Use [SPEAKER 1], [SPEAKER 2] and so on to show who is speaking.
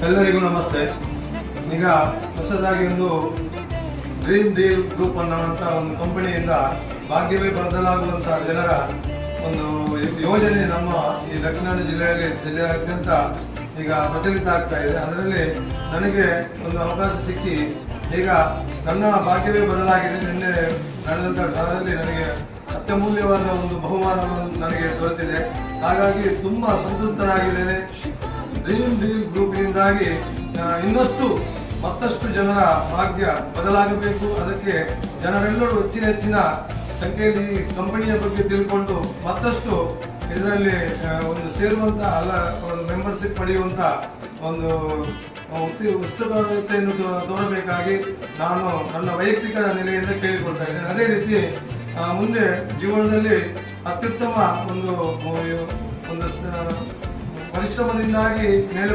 [SPEAKER 1] ಎಲ್ಲರಿಗೂ ನಮಸ್ತೆ. ಈಗ ಹೊಸದಾಗಿ ಒಂದು ಡ್ರೀಮ್ ಡೀಲ್ ಗ್ರೂಪ್ ಅನ್ನುವಂಥ ಒಂದು ಕಂಪನಿಯಿಂದ ಭಾಗ್ಯವೇ ಬದಲಾಗುವಂತಹ ಜನರ ಒಂದು ಯೋಜನೆ ನಮ್ಮ ಈ ದಕ್ಷಿಣ ಕನ್ನಡ ಜಿಲ್ಲೆಯಾದ್ಯಂತ ಈಗ ಪ್ರಚಲಿತ ಆಗ್ತಾ ಇದೆ. ಅದರಲ್ಲಿ ನನಗೆ ಒಂದು ಅವಕಾಶ ಸಿಕ್ಕಿ ಈಗ ನನ್ನ ಭಾಗ್ಯವೇ ಬದಲಾಗಿದೆ. ನಿನ್ನೆ ನಡೆದಂಥ ಕ್ಷಣದಲ್ಲಿ ನನಗೆ ಅತ್ಯಮೂಲ್ಯವಾದ ಒಂದು ಬಹುಮಾನವನ್ನು ನನಗೆ ದೊರೆತಿದೆ. ಹಾಗಾಗಿ ತುಂಬಾ ಸಂತೃಪ್ತನಾಗಿದ್ದೇನೆ. ಡ್ರೀಮ್ ಡೀಲ್ ಗ್ರೂಪ್ನಿಂದಾಗಿ ಮತ್ತಷ್ಟು ಜನರ ಭಾಗ್ಯ ಬದಲಾಗಬೇಕು. ಅದಕ್ಕೆ ಜನರೆಲ್ಲರೂ ಹೆಚ್ಚಿನ ಸಂಖ್ಯೆಯಲ್ಲಿ ಕಂಪನಿಯ ಬಗ್ಗೆ ತಿಳ್ಕೊಂಡು ಮತ್ತಷ್ಟು ಇದರಲ್ಲಿ ಒಂದು ಸೇರುವಂತ ಒಂದು ಮೆಂಬರ್ಶಿಪ್ ಪಡೆಯುವಂತ ಒಂದು ಉತ್ಸುಕತೆಯನ್ನು ತೋರಬೇಕಾಗಿ ನಾನು ನನ್ನ ವೈಯಕ್ತಿಕ ನೆಲೆಯಿಂದ ಕೇಳಿಕೊಳ್ತಾ ಇದ್ದೇನೆ. ಅದೇ ರೀತಿ ಮುಂದೆ ಜೀವನದಲ್ಲಿ ಅತ್ಯುತ್ತಮ ಒಂದು ಪರಿಶ್ರಮದಿಂದಾಗಿ ಮೇಲೆ